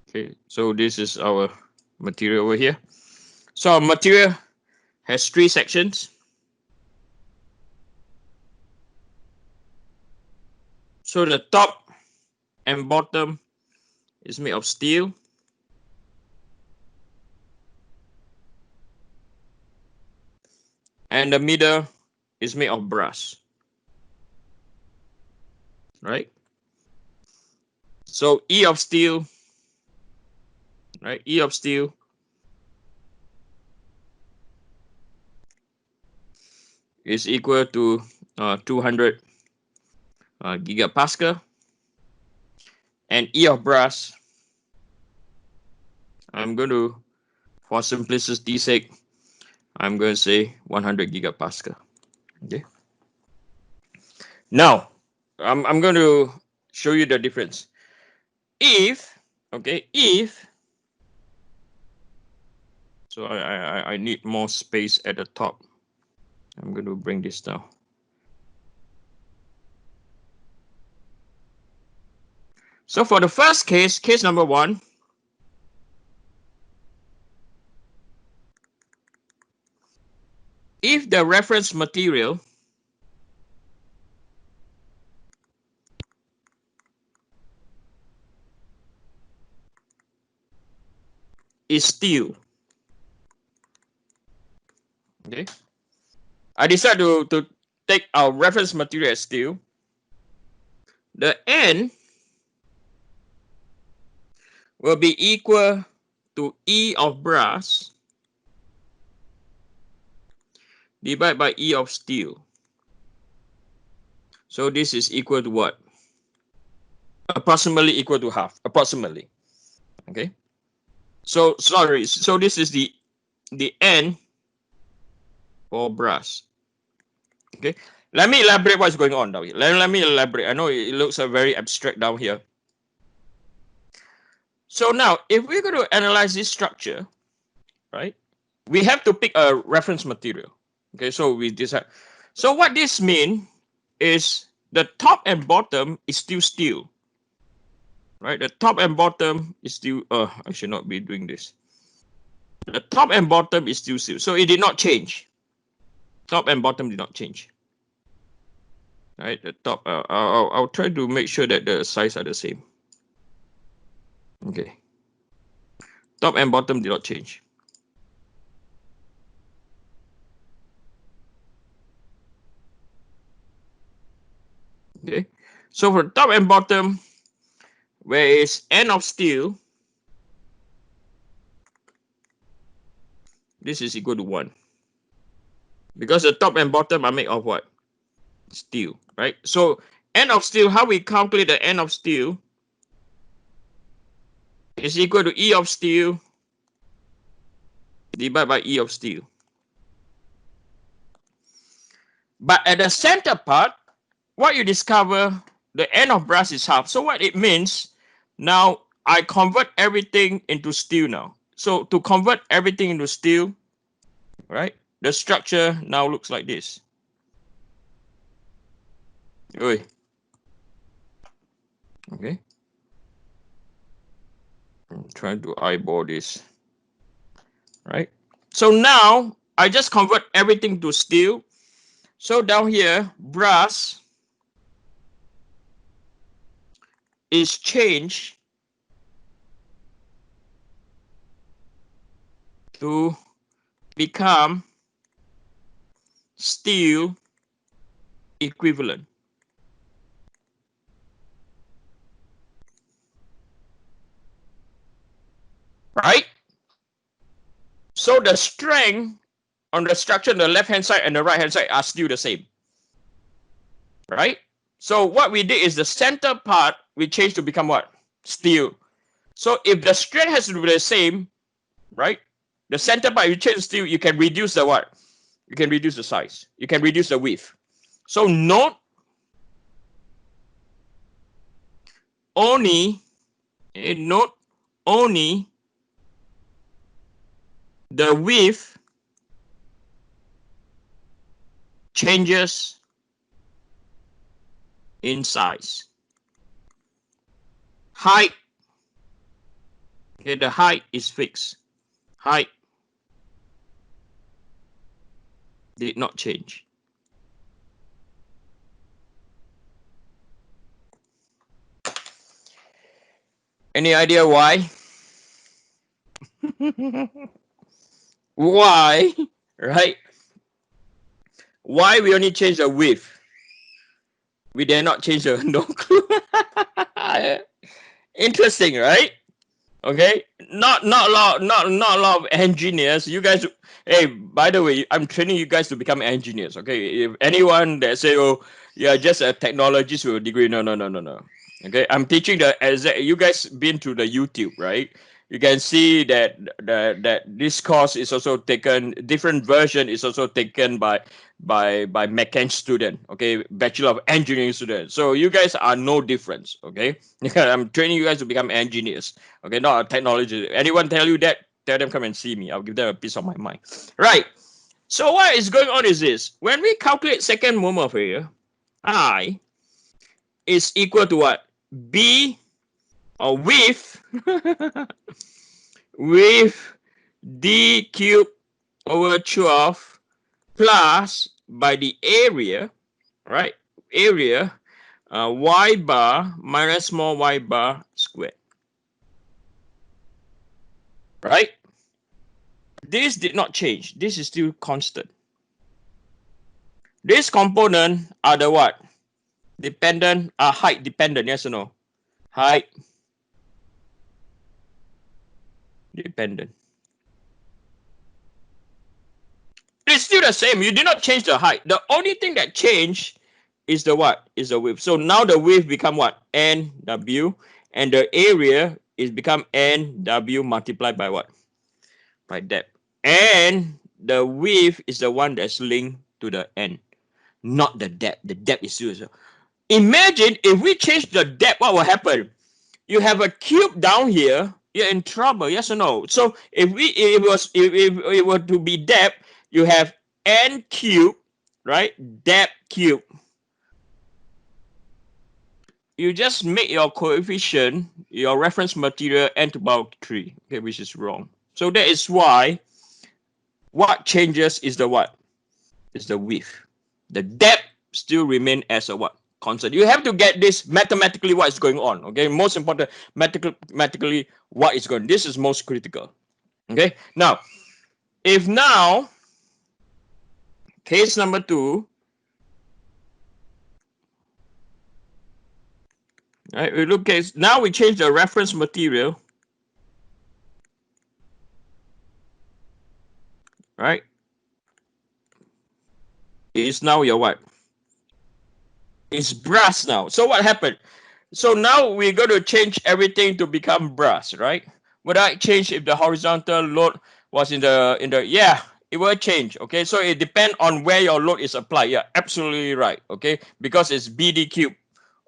Okay, so this is our material over here. So our material has 3 sections. So the top and bottom is made of steel. And the middle is made of brass. Right? So E of steel, right? E of steel is equal to 200 gigapascal. And E of brass, I'm going to, for simplicity's sake, I'm going to say 100 gigapascal. Okay. Now, I'm going to show you the difference. If, okay, if, so I need more space at the top. I'm going to bring this down. So for the first case, case number 1, if the reference material is steel, okay, I decide to take our reference material as steel, the N will be equal to E of brass divided by E of steel. So this is equal to what? Approximately equal to half, approximately. Okay. So sorry, so this is the N for brass. Okay. Let me elaborate what's going on down here. Let me elaborate. I know it looks very abstract down here. So now, if we're going to analyze this structure, right, we have to pick a reference material. Okay, so we decide. So what this means is the top and bottom is still steel. Right, the top and bottom is still, I should not be doing this. The top and bottom is still steel. So it did not change. Top and bottom did not change. Right, the top, I'll try to make sure that the size are the same. Okay. Top and bottom did not change. Okay. So for top and bottom, where is N of steel, this is equal to 1. Because the top and bottom are made of what? Steel, right? So N of steel, how we calculate the N of steel is equal to E of steel divided by E of steel. But at the center part, what you discover, the N of brass is half. So what it means, now I convert everything into steel now. So to convert everything into steel, right, the structure now looks like this. Okay. I'm trying to eyeball this. Right. So now I just convert everything to steel. So down here, brass is changed to become steel equivalent. Right? So the strength on the structure on the left hand side and the right hand side are still the same. Right? So what we did is the center part we changed to become what? Steel. So if the strength has to be the same, right? The center part you change to steel, you can reduce the what? You can reduce the size. You can reduce the width. So note only the width changes in size. Height Okay, the height is fixed. Height did not change. Any idea why? Why? Right? Why we only change the width? We dare not change the no clue. Interesting, right? Okay, not a lot of engineers. You guys, hey, by the way, I'm training you guys to become engineers. Okay, if anyone that say, oh, you're just a technologist with a degree, no, no, no, no, no. Okay, I'm teaching the exact. You guys been to the YouTube, right? You can see that this course is also taken, different version is also taken by mechan student. Okay, bachelor of engineering student. So you guys are no difference. Okay, I'm training you guys to become engineers. Okay, not a technology. Anyone tell you that, tell them come and see me. I'll give them a piece of my mind. Right. So what is going on is this. When we calculate second moment of failure, I is equal to what? B or with with d cubed over 12 plus by the area, right? Area y bar minus small y bar squared. Right? This did not change. This is still constant. This component are the what? Dependent, height dependent, yes or no? Height dependent. It's still the same. You did not change the height. The only thing that changed is the what? Is the width. So now the width become what? NW, and the area is become NW multiplied by what? By depth. And the width is the one that's linked to the N, not the depth. The depth is still. Imagine if we change the depth, what will happen? You have a cube down here, you're in trouble, yes or no? So if it were to be depth, you have n cube, right? Depth cube. You just make your coefficient, your reference material n to the power 3, okay, which is wrong. So that is why what changes is the what? Is the width. The depth still remain as a what? Constant. You have to get this mathematically what is going on. Okay, most important, mathematically what is going on. This is most critical. Okay, now if now case number 2, right? We look case now, we change the reference material, right? Is now your what? It's brass now. So what happened? So now we're going to change everything to become brass, right? Would I change if the horizontal load was in the yeah, it will change. Okay, so it depends on where your load is applied. Yeah, absolutely right. Okay, because it's BD cube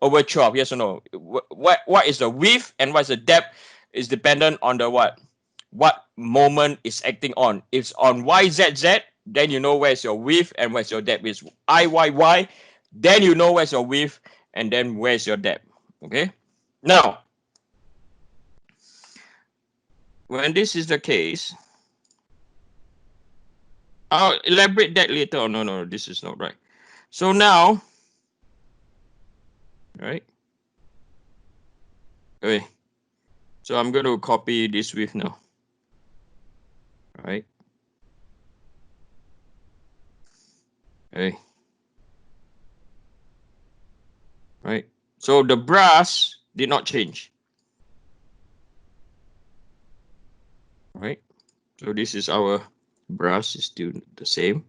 over 12. Yes or no? What is the width and what's the depth is dependent on the what moment is acting on. If it's on YZZ, then you know where's your width and where's your depth. Is IYY, then you know where's your width and then where's your depth. Okay, now when this is the case, I'll elaborate that later. Oh, no, this is not right. So now, right? Okay, so I'm going to copy this width now. Right? Okay. Right? So the brass did not change. Right? So this is our brass is still the same.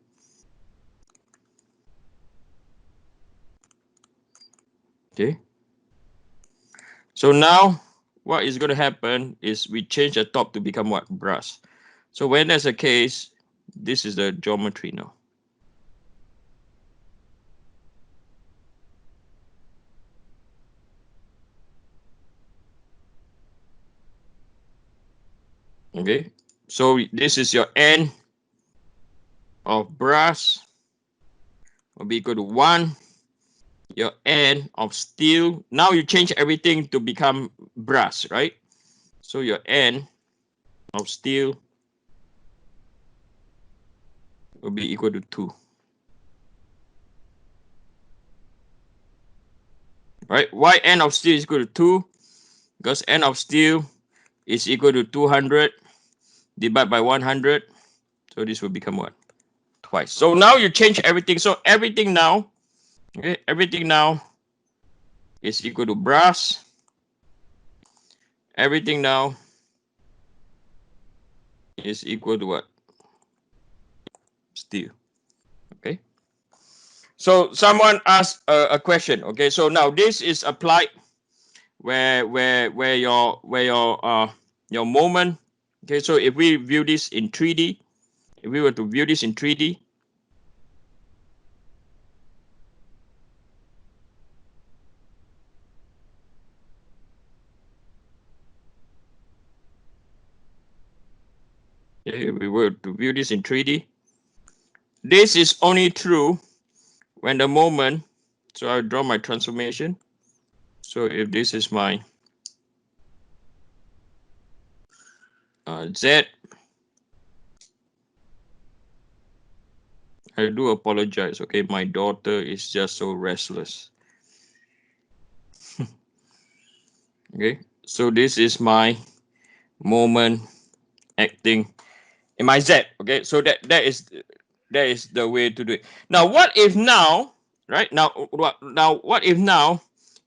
Okay. So now what is going to happen is we change the top to become what? Brass. So when that's the case, this is the geometry now. Okay. So this is your N of brass will be equal to 1. Your N of steel. Now you change everything to become brass, right? So your N of steel will be equal to 2. Right? Why n of steel is equal to 2? Because n of steel is equal to 200 divided by 100. So this will become what? Twice. So now you change everything. So everything now, okay, everything now is equal to brass. Everything now is equal to what? Steel. Okay. So someone asked a question. Okay. So now this is applied where your moment. Okay. So if we view this in 3D, if we were to view this in 3D, if we were to view this in 3D, this is only true when the moment. So I'll draw my transformation. So if this is my Z, I do apologize. Okay, my daughter is just so restless. Okay, so this is my moment acting in my Z. Okay, so that is the way to do it. Now, what if now, right now, what if now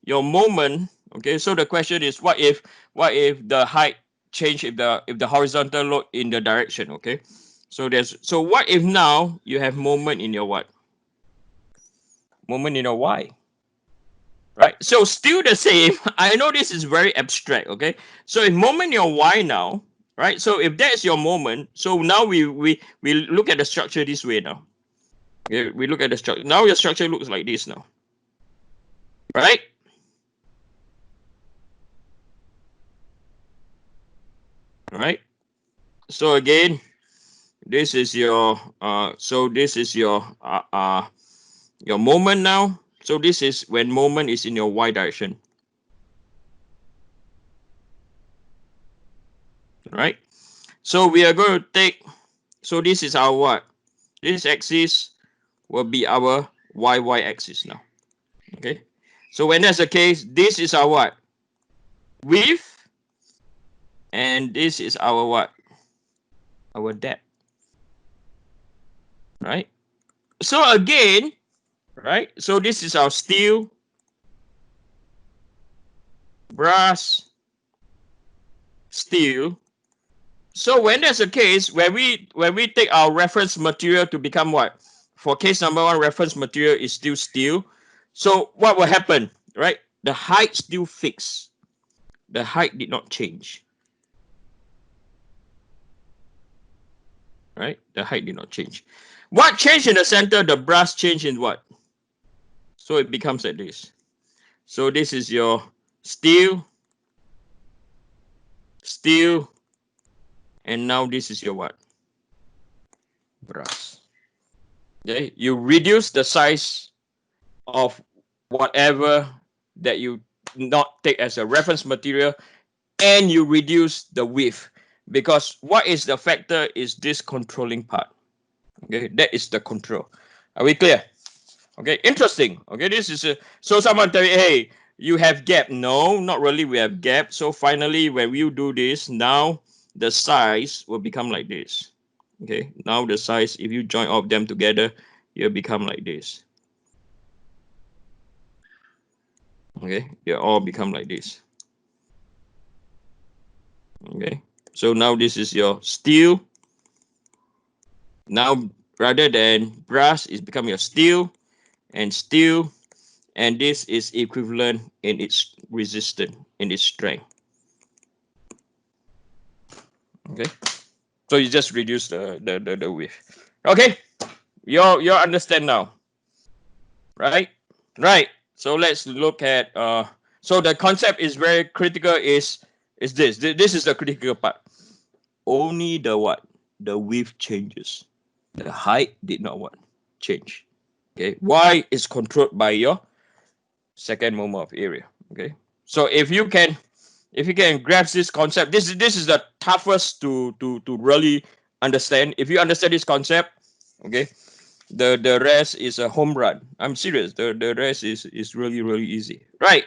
your moment? Okay, so the question is, what if the height change if the horizontal load in the direction? Okay, so what if now you have moment in your what? Moment in your Y. Right, so still the same. I know this is very abstract. Okay, so if moment your Y now, right, so if that's your moment, so now we look at the structure this way now. Okay, we look at the structure now. Your structure looks like this now, right? Right, so again, this is your your moment now. So this is when moment is in your Y direction, right? So we are going to take, so this is our what? This axis will be our y axis now. Okay, so when that's the case, this is our what? Width, and this is our what? Our depth, right? So again, right, so this is our steel, brass, steel. So when that's the case, when we take our reference material to become what? For case number 1, reference material is still steel. So what will happen, right? The height still fixed. The height did not change. Right? The height did not change. What changed in the center? The brass changed in what? So it becomes like this. So this is your steel, steel, and now this is your what? Brass. Okay, you reduce the size of whatever that you not take as a reference material, and you reduce the width, because what is the factor is this controlling part. Okay, that is the control. Are we clear? Okay, interesting. Okay, this is so someone tell you, hey, you have gap. No, not really. We have gap. So finally, when you do this, now the size will become like this. Okay, now the size, if you join all of them together, you'll become like this. Okay, they all become like this. Okay, so now this is your steel. Now rather than brass, it's become your steel, and steel, and this is equivalent in its resistance, in its strength. Okay, so you just reduce the width. Okay, you understand now, right? Right. So let's look at so the concept is very critical. Is this is the critical part. Only the what? The width changes. The height did not what? Change. Okay. Y is controlled by your second moment of area. Okay. So if you can If you can grasp this concept, this is the toughest to really understand. If you understand this concept, okay, the rest is a home run. I'm serious. The rest is really really easy. Right.